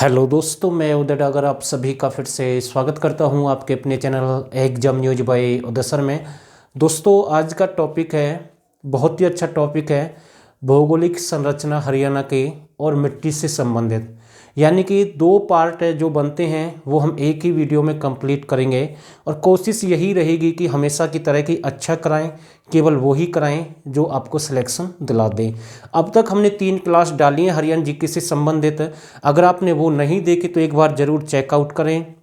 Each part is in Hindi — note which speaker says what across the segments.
Speaker 1: हेलो दोस्तों, मैं उदय डागर आप सभी का फिर से स्वागत करता हूं आपके अपने चैनल एग्जाम न्यूज बाय उदय सर में। दोस्तों, आज का टॉपिक है, बहुत ही अच्छा टॉपिक है, भौगोलिक संरचना हरियाणा के और मिट्टी से संबंधित। यानी कि दो पार्ट है जो बनते हैं वो हम एक ही वीडियो में कंप्लीट करेंगे और कोशिश यही रहेगी कि हमेशा की तरह की अच्छा कराएं, केवल वो ही कराएं जो आपको सिलेक्शन दिला दें। अब तक हमने 3 क्लास डाली हैं हरियाणा जीके से संबंधित। अगर आपने वो नहीं देखी तो एक बार ज़रूर चेकआउट करें,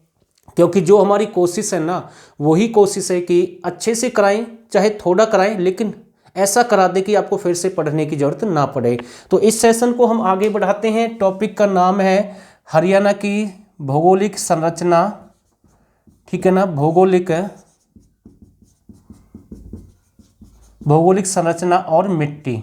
Speaker 1: क्योंकि जो हमारी कोशिश है ना, वही कोशिश है कि अच्छे से कराएं, चाहे थोड़ा कराएं, लेकिन ऐसा करा दे कि आपको फिर से पढ़ने की जरूरत ना पड़े। तो इस सेशन को हम आगे बढ़ाते हैं। टॉपिक का नाम है हरियाणा की भौगोलिक संरचना। ठीक है ना, भौगोलिक संरचना और मिट्टी।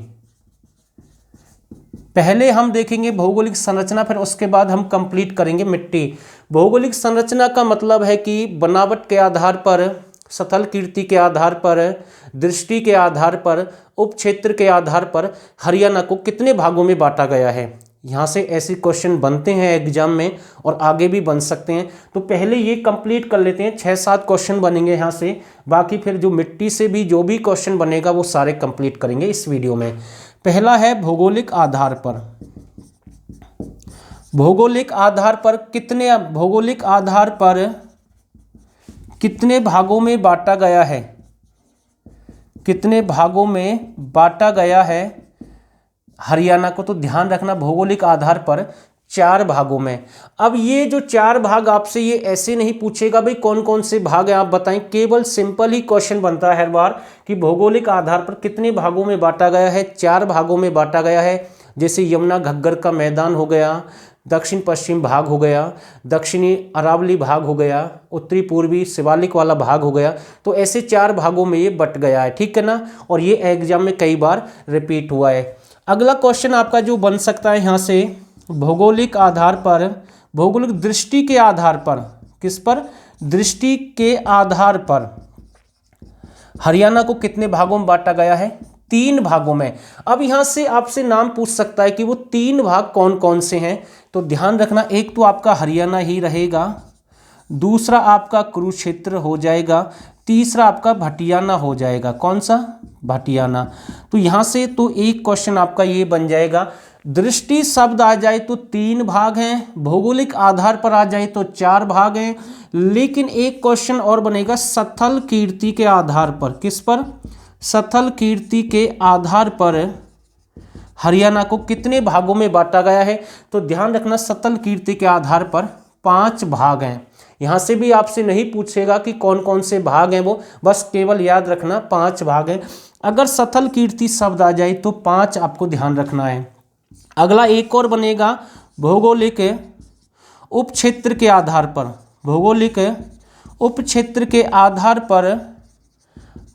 Speaker 1: पहले हम देखेंगे भौगोलिक संरचना, फिर उसके बाद हम कंप्लीट करेंगे मिट्टी। भौगोलिक संरचना का मतलब है कि बनावट के आधार पर, स्थल कीर्ति के आधार पर, दृष्टि के आधार पर, उपक्षेत्र के आधार पर हरियाणा को कितने भागों में बांटा गया है। यहाँ से ऐसे क्वेश्चन बनते हैं एग्जाम में और आगे भी बन सकते हैं। तो पहले ये कंप्लीट कर लेते हैं, 6-7 क्वेश्चन बनेंगे यहाँ से। बाकी फिर जो मिट्टी से भी जो भी क्वेश्चन बनेगा वो सारे कंप्लीट करेंगे इस वीडियो में। पहला है भौगोलिक आधार पर। भौगोलिक आधार पर कितने भागों में बांटा गया है। कितने भागों में बांटा गया है हरियाणा को। तो ध्यान रखना, भौगोलिक आधार पर 4 भागों में। अब ये जो 4 भाग आपसे ये ऐसे नहीं पूछेगा भाई कौन कौन से भाग हैं आप बताएं, केवल सिंपल ही क्वेश्चन बनता है हर बार कि भौगोलिक आधार पर कितने भागों में बांटा गया है। 4 भागों में बांटा गया है। जैसे यमुना घग्गर का मैदान हो गया, दक्षिण पश्चिम भाग हो गया, दक्षिणी अरावली भाग हो गया, उत्तरी पूर्वी शिवालिक वाला भाग हो गया। तो ऐसे 4 भागों में ये बट गया है। ठीक है ना, और ये एग्जाम में कई बार रिपीट हुआ है। अगला क्वेश्चन आपका जो बन सकता है यहाँ से, भौगोलिक आधार पर, भौगोलिक दृष्टि के आधार पर, किस पर, दृष्टि के आधार पर हरियाणा को कितने भागों में बांटा गया है। 3 भागों में। अब यहां से आपसे नाम पूछ सकता है कि वो 3 भाग कौन कौन से हैं। तो ध्यान रखना, एक तो आपका हरियाणा ही रहेगा, दूसरा आपका कुरुक्षेत्र हो जाएगा, तीसरा आपका भटियाना हो जाएगा। कौन सा, भटियाना। तो यहां से तो एक क्वेश्चन आपका ये बन जाएगा। दृष्टि शब्द आ जाए तो 3 भाग हैं, भौगोलिक आधार पर आ जाए तो 4 भाग हैं, लेकिन एक क्वेश्चन और बनेगा स्थल कीर्ति के आधार पर। किस पर, स्थल कीर्ति के आधार पर हरियाणा को कितने भागों में बांटा गया है। तो ध्यान रखना, स्थल कीर्ति के आधार पर 5 भाग हैं। यहाँ से भी आपसे नहीं पूछेगा कि कौन कौन से भाग हैं, वो बस केवल याद रखना 5 भाग हैं। अगर स्थल कीर्ति शब्द आ जाए तो 5 आपको ध्यान रखना है। अगला एक और बनेगा भौगोलिक उपक्षेत्र के आधार पर। भौगोलिक उपक्षेत्र के आधार पर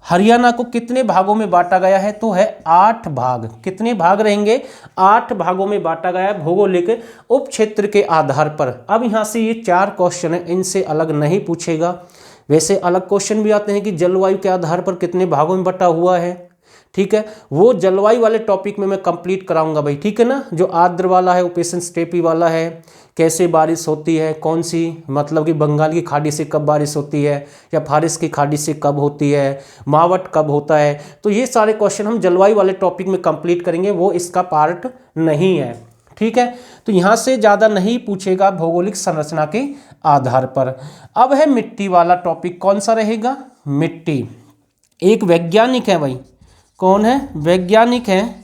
Speaker 1: हरियाणा को कितने भागों में बांटा गया है। तो है 8 भाग। कितने भाग रहेंगे, 8 भागों में बांटा गया है भौगोलिक उपक्षेत्र के आधार पर। अब यहाँ से ये 4 क्वेश्चन है, इनसे अलग नहीं पूछेगा। वैसे अलग क्वेश्चन भी आते हैं कि जलवायु के आधार पर कितने भागों में बटा हुआ है। ठीक है, वो जलवायु वाले टॉपिक में मैं कंप्लीट कराऊंगा भाई। ठीक है ना, जो आर्द्र वाला है, उपेशन स्टेपी वाला है, कैसे बारिश होती है, कौन सी, मतलब कि बंगाल की खाड़ी से कब बारिश होती है या फारिस की खाड़ी से कब होती है, मावट कब होता है। तो ये सारे क्वेश्चन हम जलवायु वाले टॉपिक में कंप्लीट करेंगे, वो इसका पार्ट नहीं है। ठीक है, तो यहाँ से ज़्यादा नहीं पूछेगा भौगोलिक संरचना के आधार पर। अब है मिट्टी वाला टॉपिक। कौन सा रहेगा, मिट्टी। एक वैज्ञानिक है भाई, कौन है, वैज्ञानिक है,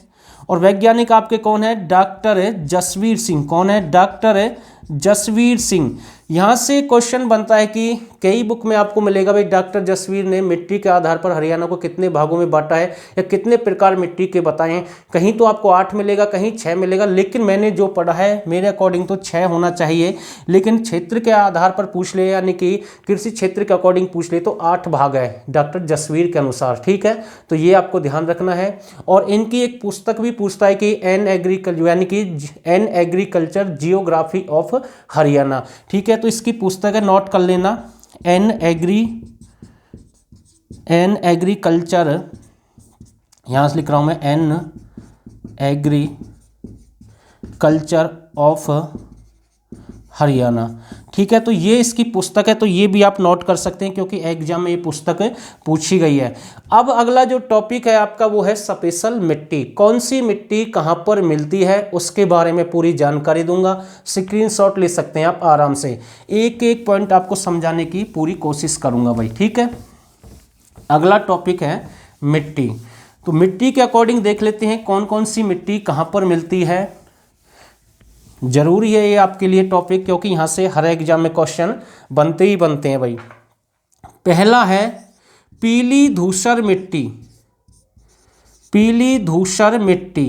Speaker 1: और वैज्ञानिक आपके कौन है, डॉक्टर जसवीर सिंह। कौन है, डॉक्टर जसवीर सिंह। यहाँ से क्वेश्चन बनता है कि कई बुक में आपको मिलेगा भाई डॉक्टर जसवीर ने मिट्टी के आधार पर हरियाणा को कितने भागों में बांटा है या कितने प्रकार मिट्टी के बताए हैं। कहीं तो आपको 8 मिलेगा, कहीं 6 मिलेगा, लेकिन मैंने जो पढ़ा है मेरे अकॉर्डिंग तो 6 होना चाहिए। लेकिन क्षेत्र के आधार पर पूछ ले, यानी कि कृषि क्षेत्र के अकॉर्डिंग पूछ ले, तो 8 भाग है डॉक्टर जसवीर के अनुसार। ठीक है, तो ये आपको ध्यान रखना है। और इनकी एक पुस्तक भी पूछता है कि an agriculture geography of Haryana. ठीक है, तो इसकी पुस्तक है, नोट कर लेना, एन एग्रीकल्चर, यहाँ से लिख रहा हूँ मैं, एन एग्रीकल्चर ऑफ हरियाणा। ठीक है, तो ये इसकी पुस्तक है, तो ये भी आप नोट कर सकते हैं क्योंकि एग्जाम में ये पुस्तक पूछी गई है। अब अगला जो टॉपिक है आपका वो है स्पेशल मिट्टी। कौन सी मिट्टी कहाँ पर मिलती है उसके बारे में पूरी जानकारी दूंगा। स्क्रीनशॉट ले सकते हैं आप आराम से, एक एक पॉइंट आपको समझाने की पूरी कोशिश करूंगा भाई। ठीक है, अगला टॉपिक है मिट्टी। तो मिट्टी के अकॉर्डिंग देख लेते हैं कौन कौन सी मिट्टी कहाँ पर मिलती है। जरूरी है ये आपके लिए टॉपिक क्योंकि यहाँ से हर एग्जाम में क्वेश्चन बनते ही बनते हैं भाई। पहला है पीली धूसर मिट्टी। पीली धूसर मिट्टी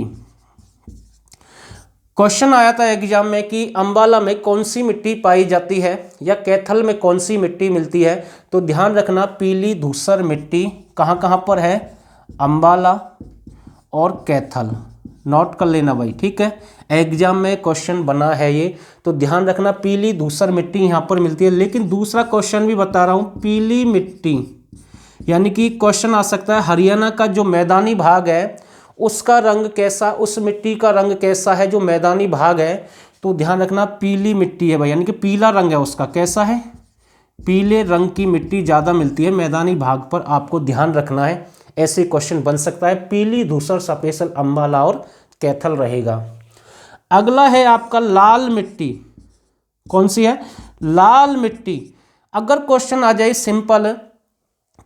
Speaker 1: क्वेश्चन आया था एग्जाम में कि अंबाला में कौन सी मिट्टी पाई जाती है या कैथल में कौन सी मिट्टी मिलती है। तो ध्यान रखना पीली धूसर मिट्टी कहाँ कहाँ पर है, अंबाला और कैथल, नोट कर लेना भाई। ठीक है, एग्जाम में क्वेश्चन बना है ये, तो ध्यान रखना पीली धूसर मिट्टी यहाँ पर मिलती है। लेकिन दूसरा क्वेश्चन भी बता रहा हूँ, पीली मिट्टी यानी कि क्वेश्चन आ सकता है हरियाणा का जो मैदानी भाग है उसका रंग कैसा, उस मिट्टी का रंग कैसा है जो मैदानी भाग है। तो ध्यान रखना पीली मिट्टी है भाई, यानी कि पीला रंग है उसका, कैसा है, पीले रंग की मिट्टी ज़्यादा मिलती है मैदानी भाग पर, आपको ध्यान रखना है। ऐसे क्वेश्चन बन सकता है, पीली धूसर स्पेशल अंबाला और कैथल रहेगा। अगला है आपका लाल मिट्टी। कौन सी है, लाल मिट्टी। अगर क्वेश्चन आ जाए सिंपल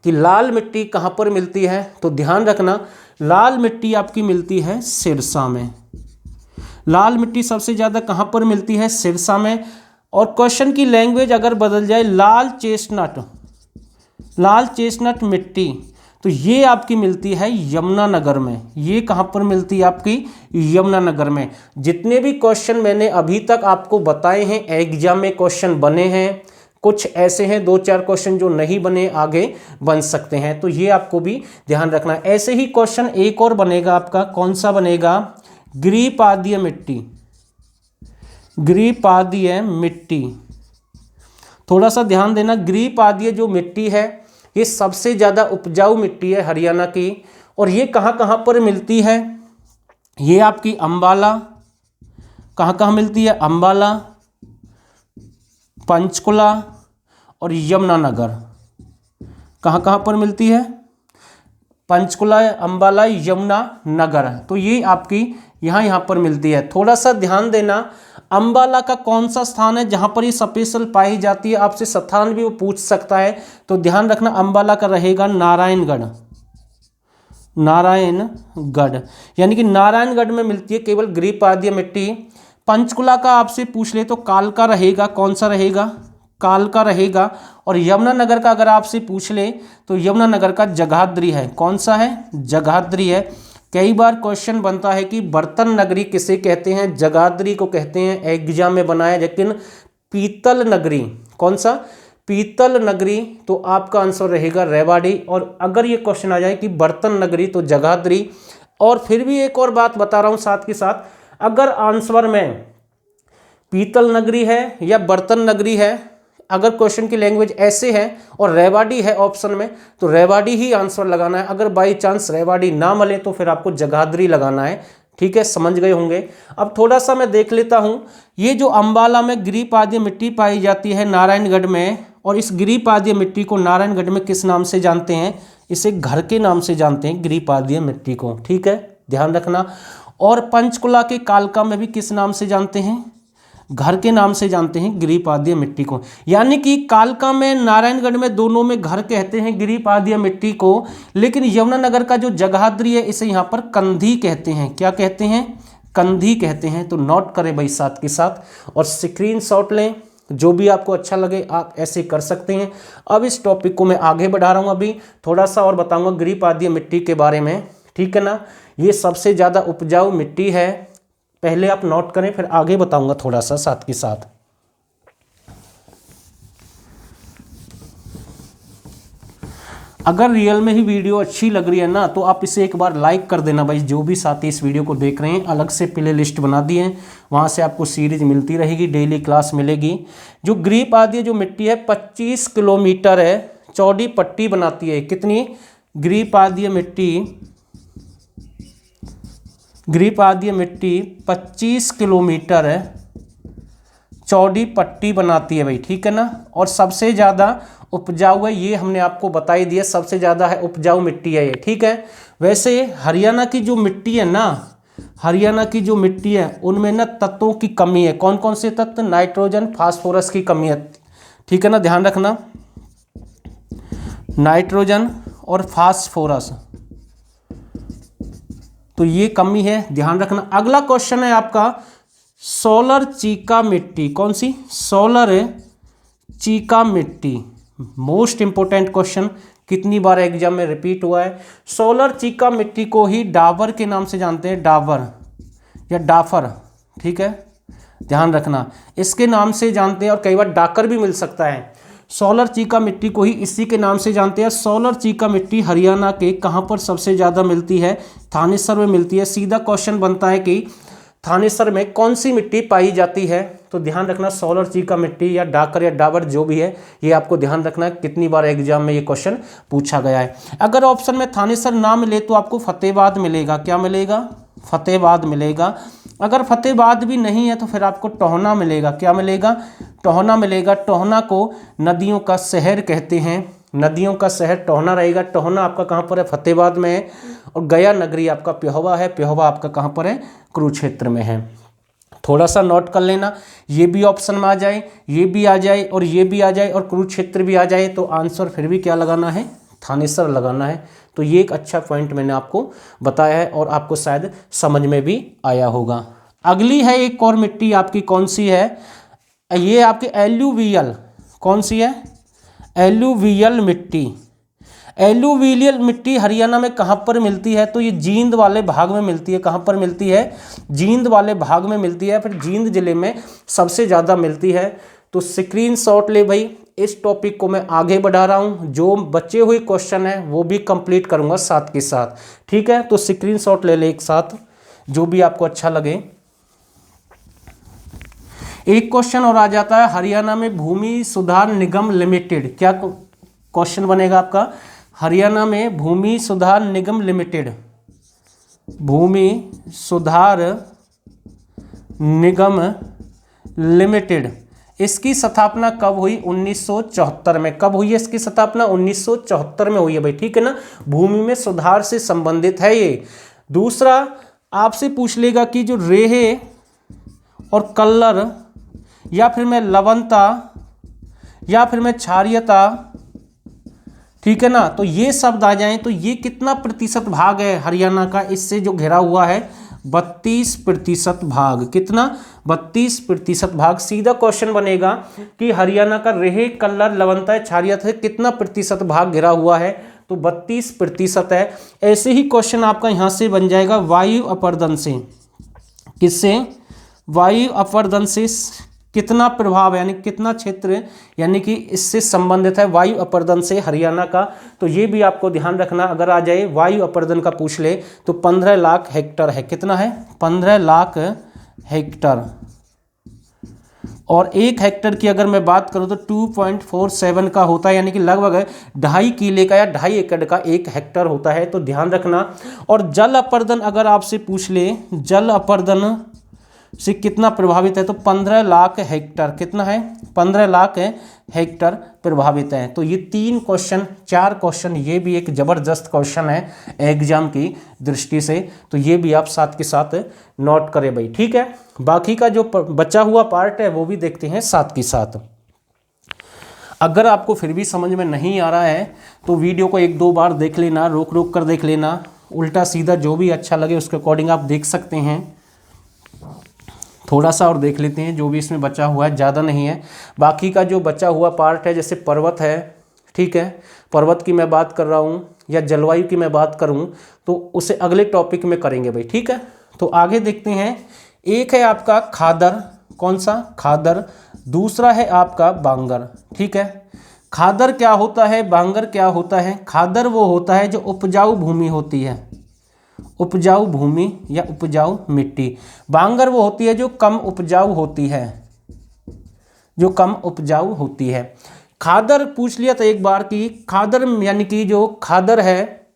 Speaker 1: कि लाल मिट्टी कहाँ पर मिलती है, तो ध्यान रखना लाल मिट्टी आपकी मिलती है सिरसा में। लाल मिट्टी सबसे ज़्यादा कहाँ पर मिलती है, सिरसा में। और क्वेश्चन की लैंग्वेज अगर बदल जाए, लाल चेस्टनट, लाल चेस्टनट मिट्टी, तो ये आपकी मिलती है यमुनानगर में। ये कहाँ पर मिलती है आपकी, यमुनानगर में। जितने भी क्वेश्चन मैंने अभी तक आपको बताए हैं एग्जाम में क्वेश्चन बने हैं, कुछ ऐसे हैं 2-4 क्वेश्चन जो नहीं बने, आगे बन सकते हैं, तो ये आपको भी ध्यान रखना है। ऐसे ही क्वेश्चन एक और बनेगा आपका, कौन सा बनेगा, ग्रीपादीय मिट्टी। ग्रीपादीय मिट्टी, थोड़ा सा ध्यान देना, ग्रीपादीय जो मिट्टी है ये सबसे ज़्यादा उपजाऊ मिट्टी है हरियाणा की। और ये कहाँ कहाँ पर मिलती है, ये आपकी अंबाला, कहाँ कहाँ मिलती है, अंबाला, पंचकुला और यमुनानगर। कहाँ कहाँ पर मिलती है, पंचकुला, अंबाला, यमुनानगर। तो ये आपकी यहाँ पर मिलती है। थोड़ा सा ध्यान देना, अंबाला का कौन सा स्थान है जहाँ पर ये स्पेशल पाई जाती है, आपसे स्थान भी वो पूछ सकता है। तो ध्यान रखना अंबाला का रहेगा नारायणगढ़। नारायणगढ़ यानी कि नारायणगढ़ में मिलती है केवल ग्रीपादीय मिट्टी। पंचकुला का आपसे पूछ ले तो कालका रहेगा, कौन सा रहेगा, कालका रहेगा। और यमुनानगर का अगर आपसे पूछ ले तो यमुनानगर का जगाधरी है, कौन सा है, जगाधरी है। कई बार क्वेश्चन बनता है कि बर्तन नगरी किसे कहते हैं, जगाधरी को कहते हैं, एग्जाम में बनाया। लेकिन पीतल नगरी, कौन सा, पीतल नगरी, तो आपका आंसर रहेगा रेवाड़ी। और अगर ये क्वेश्चन आ जाए कि बर्तन नगरी तो जगाधरी। और फिर भी एक और बात बता रहा हूँ साथ के साथ, अगर आंसर में पीतल नगरी है या बर्तन नगरी है, अगर क्वेश्चन की लैंग्वेज ऐसे है और रेवाड़ी है ऑप्शन में, तो रेवाड़ी ही आंसर लगाना है। अगर बाई चांस रेवाड़ी ना मिले तो फिर आपको जगाधरी लगाना है। ठीक है, समझ गए होंगे। अब थोड़ा सा मैं देख लेता हूँ, ये जो अंबाला में ग्रीपादीय मिट्टी पाई जाती है नारायणगढ़ में, और इस ग्रीपादीय मिट्टी को नारायणगढ़ में किस नाम से जानते हैं, इसे घर के नाम से जानते हैं ग्रीपादीय मिट्टी को। ठीक है, ध्यान रखना। और पंचकुला के कालका में भी किस नाम से जानते हैं, घर के नाम से जानते हैं ग्रीपादीय मिट्टी को। यानी कि कालका में, नारायणगढ़ में, दोनों में घर कहते हैं ग्रीपादीय मिट्टी को। लेकिन यमुनानगर का जो जगाधरी है इसे यहाँ पर कंधी कहते हैं। क्या कहते हैं, कंधी कहते हैं। तो नोट करें भाई साथ के साथ और स्क्रीनशॉट लें। जो भी आपको अच्छा लगे आप ऐसे कर सकते हैं। अब इस टॉपिक को मैं आगे बढ़ा रहा हूँ, अभी थोड़ा सा और बताऊँगा ग्रीपादीय मिट्टी के बारे में। ठीक है ना, ये सबसे ज़्यादा उपजाऊ मिट्टी है, पहले आप नोट करें फिर आगे बताऊंगा थोड़ा सा साथ के साथ। अगर रियल में ही वीडियो अच्छी लग रही है ना तो आप इसे एक बार लाइक कर देना भाई। जो भी साथी इस वीडियो को देख रहे हैं, अलग से प्ले लिस्ट बना दी है, वहाँ से आपको सीरीज मिलती रहेगी, डेली क्लास मिलेगी। जो ग्रीपादीय जो मिट्टी है 25 किलोमीटर है, चौड़ी पट्टी बनाती है। कितनी, ग्रीपादीय मिट्टी, ग्रीपादीय मिट्टी 25 किलोमीटर चौड़ी पट्टी बनाती है भाई, ठीक है ना। और सबसे ज़्यादा उपजाऊ है, ये हमने आपको बता ही दिया, सबसे ज़्यादा है उपजाऊ मिट्टी है ये, ठीक है। वैसे हरियाणा की जो मिट्टी है ना, हरियाणा की जो मिट्टी है उनमें ना तत्वों की कमी है। कौन कौन से तत्व? नाइट्रोजन, फास्फोरस की कमी है, ठीक है ना, ध्यान रखना, नाइट्रोजन और फास्फोरस, तो ये कमी है, ध्यान रखना। अगला क्वेश्चन है आपका सोलर चीका मिट्टी। कौन सी? सोलर चीका मिट्टी, मोस्ट इंपोर्टेंट क्वेश्चन, कितनी बार एग्जाम में रिपीट हुआ है। सोलर चीका मिट्टी को ही डाबर के नाम से जानते हैं, डाबर या डाफर, ठीक है, ध्यान रखना, इसके नाम से जानते हैं, और कई बार डाकर भी मिल सकता है। सोलर चीका मिट्टी को ही इसी के नाम से जानते हैं। सोलर चीका मिट्टी हरियाणा के कहाँ पर सबसे ज़्यादा मिलती है? थानेसर में मिलती है। सीधा क्वेश्चन बनता है कि थानेसर में कौन सी मिट्टी पाई जाती है? तो ध्यान रखना, सोलर चीका मिट्टी या डाकर या डाबर जो भी है, ये आपको ध्यान रखना है, कितनी बार एग्जाम में ये क्वेश्चन पूछा गया है। अगर ऑप्शन में थानेसर ना मिले तो आपको फतेहाबाद मिलेगा। क्या मिलेगा? फतेहाबाद मिलेगा। अगर फतेहाबाद भी नहीं है तो फिर आपको टोहना मिलेगा। क्या मिलेगा? टोहना मिलेगा। टोहना को नदियों का शहर कहते हैं, नदियों का शहर टोहना रहेगा। टोहना आपका कहाँ पर है? फतेहाबाद में है। और गया नगरी आपका प्योहवा है। प्योहवा आपका कहाँ पर है? कुरुक्षेत्र में है। थोड़ा सा नोट कर लेना, ये भी ऑप्शन में आ जाए, ये भी आ जाए और ये भी आ जाए और कुरुक्षेत्र भी आ जाए, तो आंसर फिर भी क्या लगाना है? थानेसर लगाना है। तो ये एक अच्छा पॉइंट मैंने आपको बताया है और आपको शायद समझ में भी आया होगा। अगली है एक और मिट्टी आपकी, कौन सी है? ये आपकी एल्यूवियल। कौन सी है? एल्यूवियल मिट्टी। एल्यूवियल मिट्टी हरियाणा में कहाँ पर मिलती है? तो ये जींद वाले भाग में मिलती है। कहाँ पर मिलती है? जींद वाले भाग में मिलती है। फिर जींद जिले में सबसे ज़्यादा मिलती है। तो स्क्रीनशॉट ले भाई, इस टॉपिक को मैं आगे बढ़ा रहा हूँ, जो बचे हुए क्वेश्चन हैं वो भी कंप्लीट करूँगा साथ के साथ, ठीक है। तो स्क्रीनशॉट ले ले एक साथ, जो भी आपको अच्छा लगे। एक क्वेश्चन और आ जाता है, हरियाणा में भूमि सुधार निगम लिमिटेड, क्या क्वेश्चन बनेगा आपका? हरियाणा में भूमि सुधार निगम लिमिटेड, भूमि सुधार निगम लिमिटेड, इसकी स्थापना कब हुई? 1974 में। कब हुई है इसकी स्थापना? 1974 में हुई है भाई, ठीक है ना। भूमि में सुधार से संबंधित है ये। दूसरा आपसे पूछ लेगा कि जो रेहे और कल्लर या फिर मैं लवणता या फिर मैं क्षारीयता, ठीक है ना, तो ये शब्द आ जाएं तो ये कितना प्रतिशत भाग है हरियाणा का इससे जो घिरा हुआ है? 32% भाग। कितना? 32% भाग। सीधा क्वेश्चन बनेगा कि हरियाणा का रेहे, कल्लर, लवणता, क्षारीयता से कितना प्रतिशत भाग घिरा हुआ है? तो 32% है। ऐसे ही क्वेश्चन आपका यहाँ से बन जाएगा वायु अपर्दन से। किससे? वायु अपर्दन से कितना प्रभाव है, यानी कितना क्षेत्र यानी कि इससे संबंधित है वायु अपर्दन से हरियाणा का? तो ये भी आपको ध्यान रखना, अगर आ जाए वायु अपर्दन का पूछ ले तो 15 लाख हेक्टर है। कितना है? 15 लाख हेक्टर। और 1 हेक्टर की अगर मैं बात करूं तो 2.47 का होता है, यानी कि लगभग 2.5 किले का या 2.5 एकड़ का 1 हेक्टर होता है, तो ध्यान रखना। और जल अपर्दन अगर आपसे पूछ ले, जल अपर्दन से कितना प्रभावित है? तो 15 लाख हेक्टर। कितना है? 15 लाख हेक्टर प्रभावित है। तो ये 3 क्वेश्चन, 4 क्वेश्चन, ये भी एक जबरदस्त क्वेश्चन है एग्जाम की दृष्टि से, तो ये भी आप साथ के साथ नोट करें भाई, ठीक है। बाकी का जो बचा हुआ पार्ट है वो भी देखते हैं साथ के साथ। अगर आपको फिर भी समझ में नहीं आ रहा है तो वीडियो को 1-2 बार देख लेना, रोक रोक कर देख लेना, उल्टा सीधा जो भी अच्छा लगे उसके अकॉर्डिंग आप देख सकते हैं। थोड़ा सा और देख लेते हैं जो भी इसमें बचा हुआ है, ज़्यादा नहीं है। बाकी का जो बचा हुआ पार्ट है, जैसे पर्वत है, ठीक है, पर्वत की मैं बात कर रहा हूँ या जलवायु की मैं बात करूँ तो उसे अगले टॉपिक में करेंगे भाई, ठीक है। तो आगे देखते हैं। एक है आपका खादर। कौन सा? खादर। दूसरा है आपका बांगर, ठीक है। खादर क्या होता है, बांगर क्या होता है? खादर वो होता है जो उपजाऊ भूमि होती है, उपजाऊ भूमि या उपजाऊ मिट्टी। बांगर वो होती है जो कम उपजाऊ होती है, जो कम उपजाऊ होती है। खादर पूछ लिया था एक बार कि खादर यानी कि जो खादर है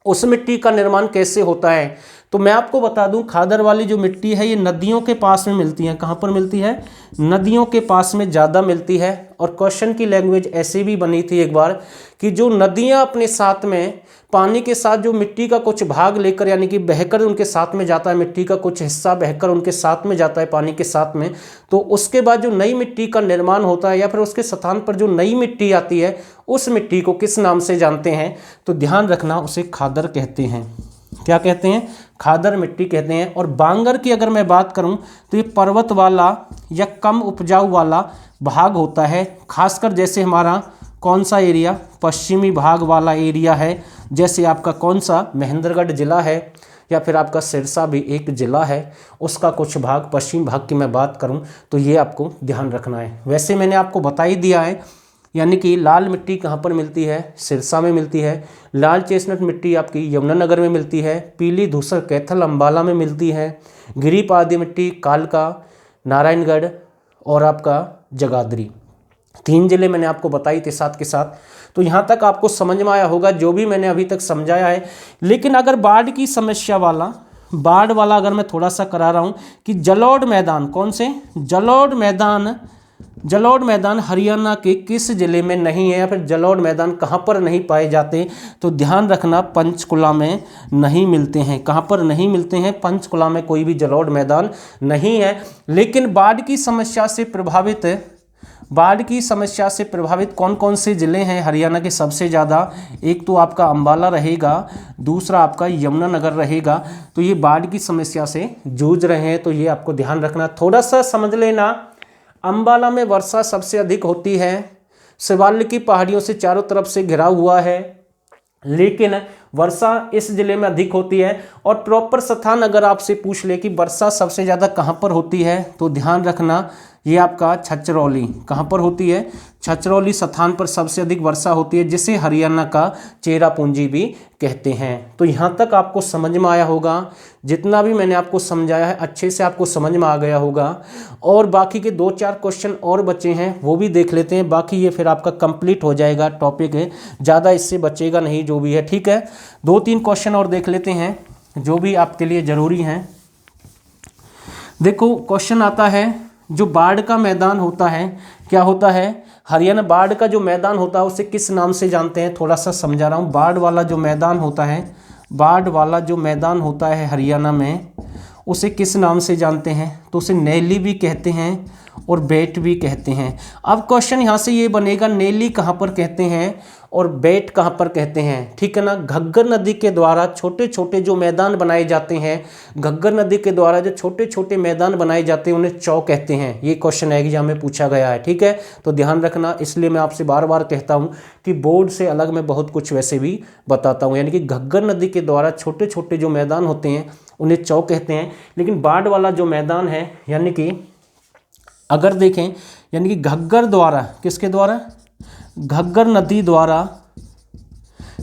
Speaker 1: उस मिट्टी का निर्माण कैसे होता है? तो मैं आपको बता दूं, खादर वाली जो मिट्टी है ये नदियों के पास में मिलती है। कहाँ पर मिलती है? नदियों के पास में ज़्यादा मिलती है। और क्वेश्चन की लैंग्वेज ऐसी भी बनी थी एक बार कि जो नदियाँ अपने साथ में पानी के साथ जो मिट्टी का कुछ भाग लेकर, यानी कि बहकर उनके साथ में जाता है, मिट्टी का कुछ हिस्सा बहकर उनके साथ में जाता है पानी के साथ में, तो उसके बाद जो नई मिट्टी का निर्माण होता है या फिर उसके स्थान पर जो नई मिट्टी आती है, उस मिट्टी को किस नाम से जानते हैं? तो ध्यान रखना, उसे खादर कहते हैं। क्या कहते हैं? खादर मिट्टी कहते हैं। और बांगर की अगर मैं बात करूं तो ये पर्वत वाला या कम उपजाऊ वाला भाग होता है, खासकर जैसे हमारा कौन सा एरिया, पश्चिमी भाग वाला एरिया है, जैसे आपका कौन सा महेंद्रगढ़ जिला है या फिर आपका सिरसा भी एक ज़िला है, उसका कुछ भाग, पश्चिम भाग की मैं बात करूं तो ये आपको ध्यान रखना है। वैसे मैंने आपको बता ही दिया है, यानी कि लाल मिट्टी कहाँ पर मिलती है? सिरसा में मिलती है। लाल चेस्टनट मिट्टी आपकी यमुनानगर में मिलती है। पीली धूसर कैथल अंबाला में मिलती है। गिरिपादी मिट्टी कालका, नारायणगढ़ और आपका जगाधरी। 3 जिले मैंने आपको बताई थे साथ के साथ। तो यहाँ तक आपको समझ में आया होगा जो भी मैंने अभी तक समझाया है। लेकिन अगर बाढ़ की समस्या वाला, बाढ़ वाला अगर मैं थोड़ा सा करा रहा हूँ कि जलोढ़ मैदान, कौन से? जलोढ़ मैदान हरियाणा के किस जिले में नहीं है या फिर जलोढ़ मैदान कहाँ पर नहीं पाए जाते? तो ध्यान रखना, पंचकुला में नहीं मिलते हैं। कहाँ पर नहीं मिलते हैं? पंचकुला में कोई भी जलोढ़ मैदान नहीं है। लेकिन बाढ़ की समस्या से प्रभावित कौन कौन से ज़िले हैं हरियाणा के सबसे ज़्यादा? एक तो आपका अंबाला रहेगा, दूसरा आपका यमुनानगर रहेगा। तो ये बाढ़ की समस्या से जूझ रहे हैं, तो ये आपको ध्यान रखना, थोड़ा सा समझ लेना। अंबाला में वर्षा सबसे अधिक होती है, शिवालिक की पहाड़ियों से चारों तरफ से घिरा हुआ है, लेकिन वर्षा इस जिले में अधिक होती है। और प्रॉपर स्थान अगर आपसे पूछ ले कि वर्षा सबसे ज़्यादा कहाँ पर होती है, तो ध्यान रखना ये आपका छछरौली। कहाँ पर होती है? छछरौली स्थान पर सबसे अधिक वर्षा होती है, जिसे हरियाणा का चेरापूंजी भी कहते हैं। तो यहाँ तक आपको समझ में आया होगा, जितना भी मैंने आपको समझाया है अच्छे से आपको समझ में आ गया होगा। और बाकी के 2-4 क्वेश्चन और बचे हैं, वो भी देख लेते हैं। बाकी ये फिर आपका कंप्लीट हो जाएगा टॉपिक है, ज़्यादा इससे बचेगा नहीं जो भी है, ठीक है। 2-3 क्वेश्चन और देख लेते हैं जो भी आपके लिए ज़रूरी हैं। देखो क्वेश्चन आता है, जो बाढ़ का मैदान होता है, क्या होता है? हरियाणा बाढ़ का जो मैदान होता है उसे किस नाम से जानते हैं? थोड़ा सा समझा रहा हूँ। बाढ़ वाला जो मैदान होता है हरियाणा में, उसे किस नाम से जानते हैं? तो उसे नैली भी कहते हैं और बेट भी कहते हैं। अब क्वेश्चन यहाँ से ये बनेगा, नैली कहाँ पर कहते हैं और बेट कहाँ पर कहते हैं, ठीक है ना। घग्गर नदी के द्वारा छोटे छोटे जो मैदान बनाए जाते हैं, घग्गर नदी के द्वारा जो छोटे छोटे मैदान बनाए जाते हैं उन्हें चौ कहते हैं। ये क्वेश्चन एग्जाम में पूछा गया है, ठीक है। तो ध्यान रखना, इसलिए मैं आपसे बार बार कहता हूँ कि बोर्ड से अलग मैं बहुत कुछ वैसे भी बताता हूँ। यानी कि घग्गर नदी के द्वारा छोटे छोटे जो मैदान होते हैं उन्हें चौ कहते हैं। लेकिन बाढ़ वाला जो मैदान है, यानी कि अगर देखें, यानी कि घग्गर द्वारा, किसके द्वारा? घग्गर नदी द्वारा,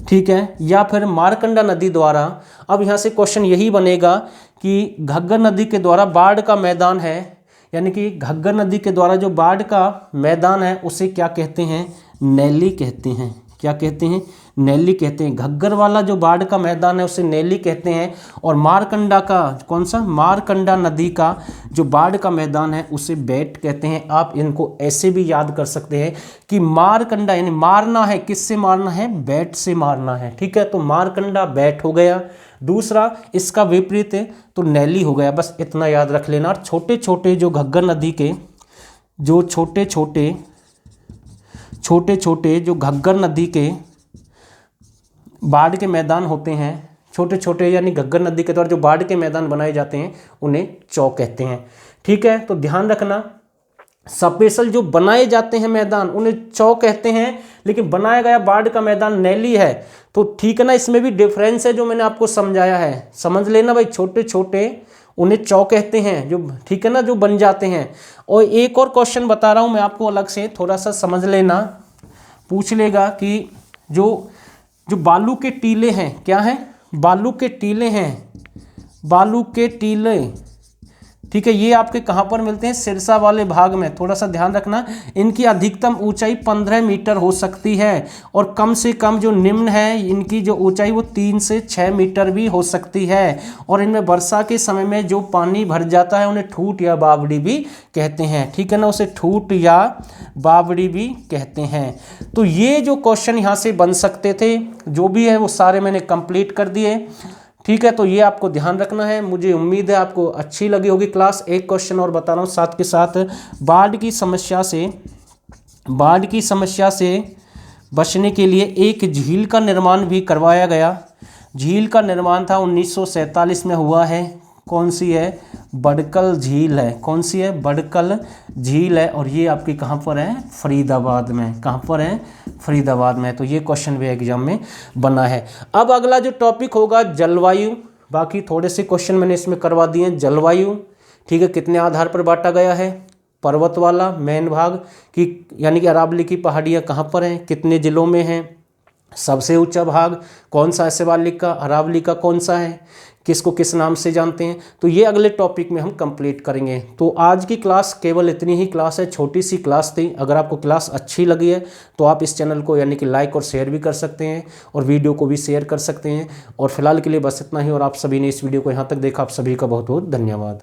Speaker 1: ठीक है, या फिर मारकंडा नदी द्वारा। अब यहाँ से क्वेश्चन यही बनेगा कि घग्गर नदी के द्वारा बाढ़ का मैदान है, यानी कि घग्गर नदी के द्वारा जो बाढ़ का मैदान है उसे क्या कहते हैं? नैली कहते हैं। क्या कहते हैं? नैली कहते हैं। घग्गर वाला जो बाढ़ का मैदान है उसे नैली कहते हैं। और मारकंडा का, कौन सा? मारकंडा नदी का जो बाढ़ का मैदान है उसे बेट कहते हैं। आप इनको ऐसे भी याद कर सकते हैं कि मारकंडा यानी मारना है, किससे मारना है? बेट से मारना है, ठीक है। तो मारकंडा बेट हो गया, दूसरा इसका विपरीत है तो नैली हो गया। बस इतना याद रख लेना। और छोटे छोटे जो घग्गर नदी के जो छोटे छोटे जो घग्गर नदी के बाढ़ के मैदान होते हैं, छोटे छोटे यानी घग्गर नदी के द्वारा जो बाढ़ के मैदान बनाए जाते हैं उन्हें चौ कहते हैं, ठीक है। तो ध्यान रखना, स्पेशल जो बनाए जाते हैं मैदान उन्हें चौ कहते हैं, लेकिन बनाया गया बाढ़ का मैदान नैली है। तो ठीक है ना, इसमें भी डिफरेंस है जो मैंने आपको समझाया है, समझ लेना भाई। छोटे छोटे उन्हें चौ कहते हैं जो, ठीक है ना, जो बन जाते हैं। और एक और क्वेश्चन बता रहा हूं मैं आपको अलग से, थोड़ा सा समझ लेना। पूछ लेगा कि जो बालू के टीले हैं, क्या हैं? बालू के टीले हैं, बालू के टीले, ठीक है, ये आपके कहाँ पर मिलते हैं, सिरसा वाले भाग में। थोड़ा सा ध्यान रखना, इनकी अधिकतम ऊंचाई 15 मीटर हो सकती है और कम से कम जो निम्न है इनकी जो ऊंचाई वो 3 से 6 मीटर भी हो सकती है। और इनमें वर्षा के समय में जो पानी भर जाता है उन्हें ठूठ या बावड़ी भी कहते हैं। ठीक है ना, उसे ठूठ या बावड़ी भी कहते हैं। तो ये जो क्वेश्चन यहाँ से बन सकते थे जो भी है वो सारे मैंने कंप्लीट कर दिए। ठीक है, तो ये आपको ध्यान रखना है। मुझे उम्मीद है आपको अच्छी लगी होगी क्लास। एक क्वेश्चन और बता रहा हूँ साथ के साथ, बाढ़ की समस्या से बचने के लिए एक झील का निर्माण भी करवाया गया। झील का निर्माण था 1947 में हुआ है। कौन सी है, बड़कल झील है। कौन सी है, बड़कल झील है। और ये आपकी कहाँ पर है, फरीदाबाद में। कहाँ पर है, फरीदाबाद में। तो ये क्वेश्चन भी एग्जाम में बना है। अब अगला जो टॉपिक होगा जलवायु। बाकी थोड़े से क्वेश्चन मैंने इसमें करवा दिए हैं। जलवायु, ठीक है, कितने आधार पर बांटा गया है, पर्वत वाला मेन भाग की, यानी कि अरावली की पहाड़ियाँ कहाँ पर हैं, कितने जिलों में हैं, सबसे ऊंचा भाग कौन सा है, शिवालिक का, अरावली का कौन सा है, किसको किस नाम से जानते हैं। तो ये अगले टॉपिक में हम कंप्लीट करेंगे। तो आज की क्लास केवल इतनी ही क्लास है, छोटी सी क्लास थी। अगर आपको क्लास अच्छी लगी है तो आप इस चैनल को यानी कि लाइक और शेयर भी कर सकते हैं और वीडियो को भी शेयर कर सकते हैं। और फिलहाल के लिए बस इतना ही। और आप सभी ने इस वीडियो को यहाँ तक देखा, आप सभी का बहुत बहुत धन्यवाद।